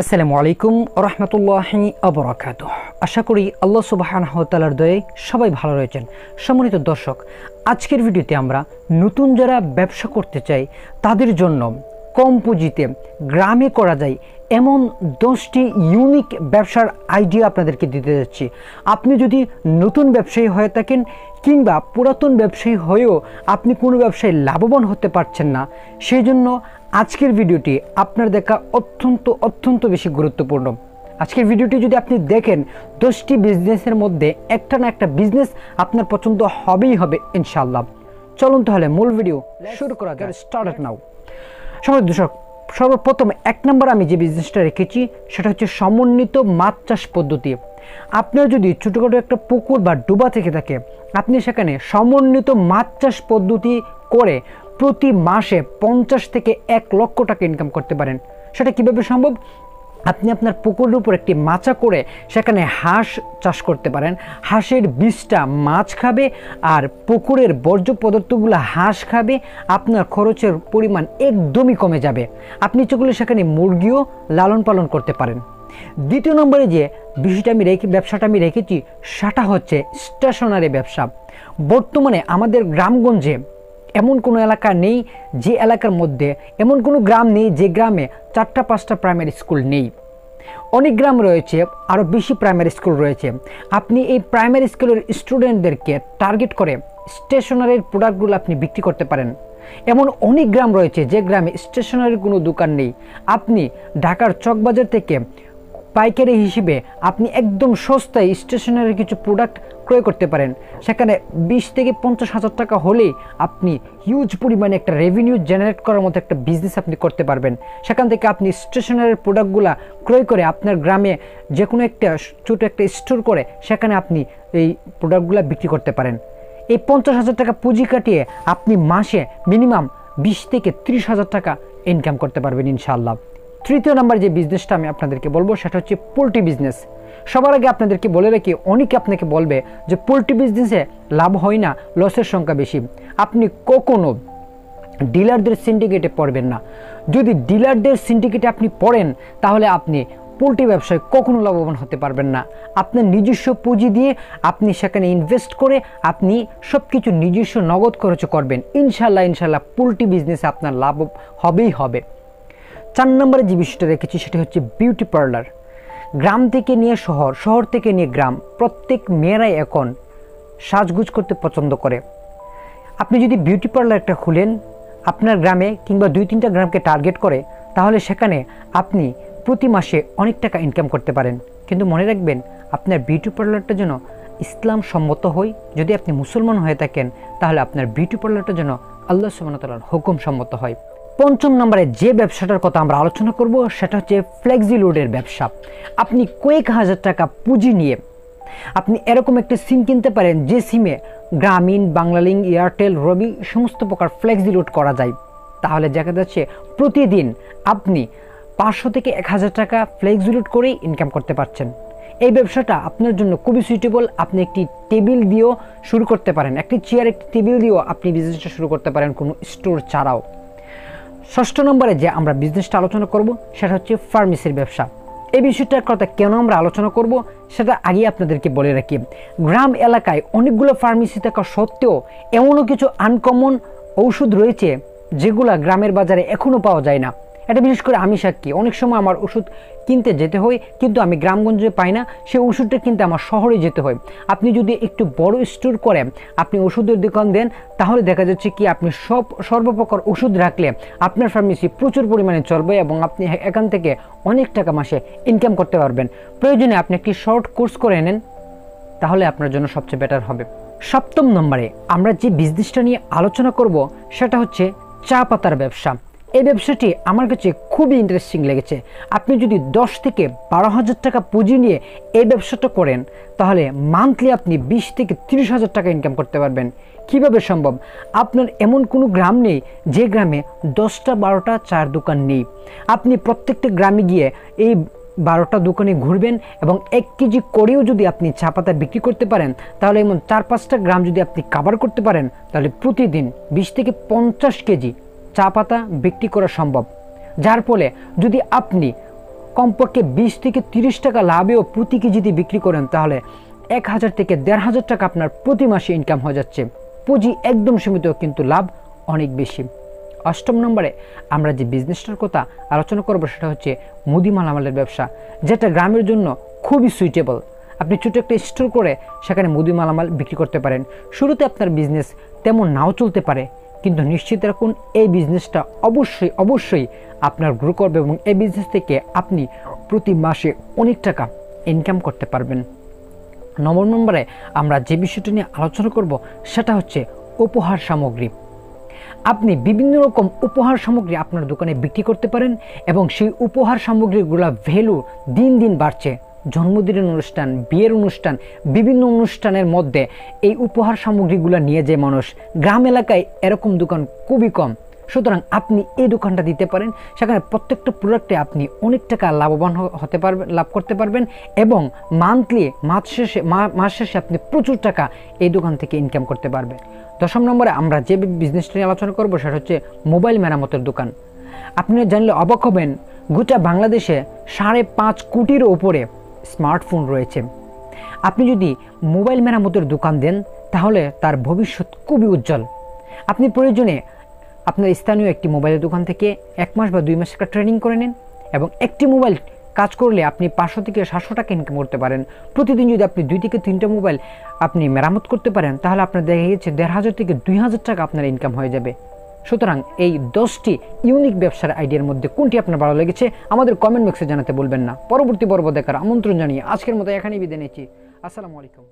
আসসালামু আলাইকুম রহমতুল্লাহি আবরাকাতুহ। আশা করি আল্লাহ সুবহানাহু ওয়া তাআলার দয়ায় সবাই ভালো রয়েছেন। সম্মানিত দর্শক, আজকের ভিডিওতে আমরা নতুন যারা ব্যবসা করতে চাই তাদের জন্য কম পুঁজিতে গ্রামে করা যায় এমন 10টি ইউনিক ব্যবসার আইডিয়া আপনাদেরকে দিতে যাচ্ছি। আপনি যদি নতুন ব্যবসায়ী হয়ে থাকেন কিংবা পুরাতন ব্যবসায়ী হয়েও আপনি কোনো ব্যবসায় লাভবান হতে পারছেন না, সেই জন্য আজকের ভিডিওটি আপনার দেখা অত্যন্ত বেশি গুরুত্বপূর্ণ। আজকের ভিডিওটি যদি আপনি দেখেন 10টি বিজনেসের মধ্যে একটা না একটা বিজনেস আপনার পছন্দ হবেই হবে ইনশাআল্লাহ। চলুন তাহলে মূল ভিডিও শুরু করা যাক। Start now. সম্মানিত দর্শক, সর্বপ্রথম 1 নম্বর আমি যে বিজনেসটা রেখেছি সেটা হচ্ছে সমন্বিত মাছ চাষ পদ্ধতি। আপনার যদি ছোটোখাটো একটা পুকুর বা ডোবা থেকে থাকে, আপনি সেখানে সমন্বিত মাছ চাষ পদ্ধতি করে প্রতি মাসে 50 থেকে 1 লক্ষ টাকা ইনকাম করতে পারেন। সেটা কিভাবে সম্ভব? আপনি আপনার পুকুরের উপর একটি মাচা করে সেখানে হাঁস চাষ করতে পারেন। হাঁসের বীজটা মাছ খাবে আর পুকুরের বর্জ্য পদার্থগুলো হাঁস খাবে। আপনার খরচের পরিমাণ একদমই কমে যাবে। আপনি যেগুলো সেখানে মুরগিও লালন পালন করতে পারেন। দ্বিতীয় নম্বরে যে বিষয়টা ব্যবসাটা আমি রেখেছি সেটা হচ্ছে স্টেশনারি ব্যবসা। বর্তমানে আমাদের গ্রামগঞ্জে এমন কোনো এলাকা নেই যে এলাকার মধ্যে, এমন কোনো গ্রাম নেই যে গ্রামে 4-5টা প্রাইমারি স্কুল নেই। অনেক গ্রাম রয়েছে, আরও বেশি প্রাইমারি স্কুল রয়েছে। আপনি এই প্রাইমারি স্কুলের স্টুডেন্টদেরকে টার্গেট করে স্টেশনারির প্রোডাক্টগুলো আপনি বিক্রি করতে পারেন। এমন অনেক গ্রাম রয়েছে যে গ্রামে স্টেশনারির কোনো দোকান নেই। আপনি ঢাকার চকবাজার থেকে পাইকারি হিসেবে আপনি একদম সস্তায় স্টেশনারি কিছু প্রোডাক্ট ক্রয় করতে পারেন। সেখানে 20 থেকে 50 হাজার টাকা হলেই আপনি হিউজ পরিমাণে একটা রেভিনিউ জেনারেট করার মতো একটা বিজনেস আপনি করতে পারবেন। সেখান থেকে আপনি স্টেশনারির প্রোডাক্টগুলো ক্রয় করে আপনার গ্রামে যে কোনো একটা ছোটো একটা স্টোর করে সেখানে আপনি এই প্রোডাক্টগুলো বিক্রি করতে পারেন। এই 50 হাজার টাকা পুঁজি কাটিয়ে আপনি মাসে মিনিমাম 20 থেকে 30 হাজার টাকা ইনকাম করতে পারবেন ইনশাআল্লাহ। তৃতীয় নাম্বার যে বিজনেসটা আমি আপনাদেরকে বলবো সেটা হচ্ছে পোলট্রি বিজনেস। সবার আগে আপনাদেরকে বলে রাখি, অনেকে আপনাকে বলবে যে পোলট্রি বিজনেসে লাভ হয় না, লসের সংখ্যা বেশি। আপনি কখনো ডিলারদের সিন্ডিকেটে পড়বেন না। যদি ডিলারদের সিন্ডিকেটে আপনি পড়েন তাহলে আপনি পোলট্রি ব্যবসায় কখনো লাভবান হতে পারবেন না। আপনার নিজস্ব পুঁজি দিয়ে আপনি সেখানে ইনভেস্ট করে আপনি সব কিছু নিজস্ব নগদ খরচ করবেন। ইনশাল্লাহ পোলট্রি বিজনেসে আপনার লাভ হবেই হবে। 4 নম্বরে যে বিষয়টা রেখেছি সেটা হচ্ছে বিউটি পার্লার। গ্রাম থেকে নিয়ে শহর, শহর থেকে নিয়ে গ্রাম, প্রত্যেক মেয়েরাই এখন সাজগুজ করতে পছন্দ করে। আপনি যদি বিউটি পার্লার একটা খুলেন আপনার গ্রামে কিংবা 2-3টা গ্রামকে টার্গেট করে, তাহলে সেখানে আপনি প্রতি মাসে অনেক টাকা ইনকাম করতে পারেন। কিন্তু মনে রাখবেন, আপনার বিউটি পার্লারটা যেন ইসলাম সম্মত হয়। যদি আপনি মুসলমান হয়ে থাকেন তাহলে আপনার বিউটি পার্লারটা যেন আল্লাহ সুবহানাহু ওয়া তাআলার হুকুম সম্মত হয়। 5 নম্বরে যে ব্যবসাটার কথা আমরা আলোচনা করব সেটা হচ্ছে ফ্লেক্সি লোডের ব্যবসা। আপনি কয়েক হাজার টাকা পুঁজি নিয়ে আপনি এরকম একটা সিম কিনতে পারেন যে সিমে গ্রামীণ, বাংলালিংক, এয়ারটেল, রবি সমস্ত প্রকার ফ্লেক্সি লোড করা যায়। তাহলে দেখা যাচ্ছে প্রতিদিন আপনি 500 থেকে 1000 টাকা ফ্লেক্সি লোড করেই ইনকাম করতে পারছেন। এই ব্যবসাটা আপনার জন্য খুবই সুইটেবল। আপনি একটি টেবিল দিয়েও শুরু করতে পারেন, একটি চেয়ার, একটি টেবিল দিয়েও আপনি বিজনেসটা শুরু করতে পারেন কোনো স্টোর ছাড়াও। 6 নম্বরে যে আমরা বিজনেসটা আলোচনা করব সেটা হচ্ছে ফার্মেসির ব্যবসা। এই বিষয়টার কথা কেন আমরা আলোচনা করব সেটা আগে আপনাদেরকে বলে রাখি। গ্রাম এলাকায় অনেকগুলো ফার্মেসি থাকা সত্ত্বেও এমনও কিছু আনকমন ঔষধ রয়েছে যেগুলো গ্রামের বাজারে এখনও পাওয়া যায় না। এটা বিশেষ করে আমি সাক্ষী। অনেক সময় আমার ওষুধ কিনতে যেতে হয় কিন্তু আমি গ্রামগঞ্জে পাই না, সেই ওষুধটা কিনতে আমার শহরে যেতে হয়। আপনি যদি একটু বড় স্টোর করে আপনি ওষুধের দোকান দেন তাহলে দেখা যাচ্ছে কি আপনি সর্বপ্রকার ওষুধ রাখলে আপনার ফার্মেসি প্রচুর পরিমাণে চলবে এবং আপনি এখান থেকে অনেক টাকা মাসে ইনকাম করতে পারবেন। প্রয়োজনে আপনি একটি শর্ট কোর্স করে নেন, তাহলে আপনার জন্য সবচেয়ে বেটার হবে। 7 নম্বরে আমরা যে বিজনেসটা নিয়ে আলোচনা করব সেটা হচ্ছে চা পাতার ব্যবসা। এই ব্যবসাটি আমার কাছে খুবই ইন্টারেস্টিং লেগেছে। আপনি যদি 10 থেকে 12 হাজার টাকা পুঁজি নিয়ে এই ব্যবসাটা করেন তাহলে মান্থলি আপনি 20 থেকে 30 হাজার টাকা ইনকাম করতে পারবেন। কিভাবে সম্ভব? আপনার এমন কোনো গ্রাম নেই যে গ্রামে 10-12টা চার দোকান নেই। আপনি প্রত্যেকটা গ্রামে গিয়ে এই 12টা দোকানে ঘুরবেন এবং 1 কেজি করেও যদি আপনি চা পাতা বিক্রি করতে পারেন তাহলে এমন 4-5টা গ্রাম যদি আপনি কভার করতে পারেন তাহলে প্রতিদিন 20 থেকে 50 কেজি চা পাতা বিক্রি করা সম্ভব। যার ফলে যদি আপনি কমপক্ষে 20 থেকে 30 টাকা লাভেও প্রতি কেজিতে বিক্রি করেন তাহলে 1000 থেকে 1500 টাকা আপনার প্রতি মাসে ইনকাম হয়ে যাচ্ছে। পুঁজি একদম সীমিত কিন্তু লাভ অনেক বেশি। 8 নম্বরে আমরা যে বিজনেসটার কথা আলোচনা করব সেটা হচ্ছে মুদি মালামালের ব্যবসা, যেটা গ্রামের জন্য খুবই সুইটেবল। আপনি ছোট একটা স্টোর করে সেখানে মুদি মালামাল বিক্রি করতে পারেন। শুরুতে আপনার বিজনেস তেমন নাও চলতে পারে, কিন্তু নিশ্চিত রাখুন এই বিজনেসটা অবশ্যই আপনার গ্রো করবে এবং এই বিজনেস থেকে আপনি প্রতি মাসে অনেক টাকা ইনকাম করতে পারবেন। 9 নম্বরে আমরা যে বিষয়টি নিয়ে আলোচনা করব সেটা হচ্ছে উপহার সামগ্রী। আপনি বিভিন্ন রকম উপহার সামগ্রী আপনার দোকানে বিক্রি করতে পারেন এবং সেই উপহার সামগ্রীগুলো ভ্যালু দিন দিন বাড়ছে। জন্মদিনের অনুষ্ঠান, বিয়ের অনুষ্ঠান, বিভিন্ন অনুষ্ঠানের মধ্যে এই উপহার সামগ্রীগুলো নিয়ে যায় মানুষ। গ্রাম এলাকায় এরকম দোকান খুবই কম, সুতরাং আপনি এই দোকানটা দিতে পারেন। সেখানে প্রত্যেকটা প্রোডাক্টে আপনি অনেক টাকা লাভবান হতে পারবেন, লাভ করতে পারবেন এবং মাস শেষে আপনি প্রচুর টাকা এই দোকান থেকে ইনকাম করতে পারবেন। 10 নম্বরে আমরা যে বিজনেসটা নিয়ে আলোচনা করবো সেটা হচ্ছে মোবাইল মেরামতের দোকান। আপনি জানলে অবাক হবেন, গোটা বাংলাদেশে 5.5 কোটির ওপরে স্মার্টফোন রয়েছে। আপনি যদি মোবাইল মেরামতের দোকান দেন তাহলে তার ভবিষ্যৎ খুবই উজ্জ্বল। আপনি প্রয়োজনে আপনার স্থানীয় একটি মোবাইলের দোকান থেকে 1 মাস বা 2 মাস একটা ট্রেনিং করে নিন এবং একটি মোবাইল কাজ করলে আপনি 500 থেকে 700 টাকা ইনকাম করতে পারেন। প্রতিদিন যদি আপনি 2 থেকে 3টা মোবাইল আপনি মেরামত করতে পারেন তাহলে আপনার দেখা গেছে 1500 থেকে 2000 টাকা আপনার ইনকাম হয়ে যাবে। সুতরাং এই 10টি ইউনিক ব্যবসার আইডিয়ার মধ্যে কোনটি আপনার ভালো লেগেছে আমাদের কমেন্ট বক্সে জানাতে বলবেন না। পরবর্তী পর্ব দেখার আমন্ত্রণ জানিয়ে আজকের মতো এখানেই বিদায় নিচ্ছি। আসসালামু আলাইকুম।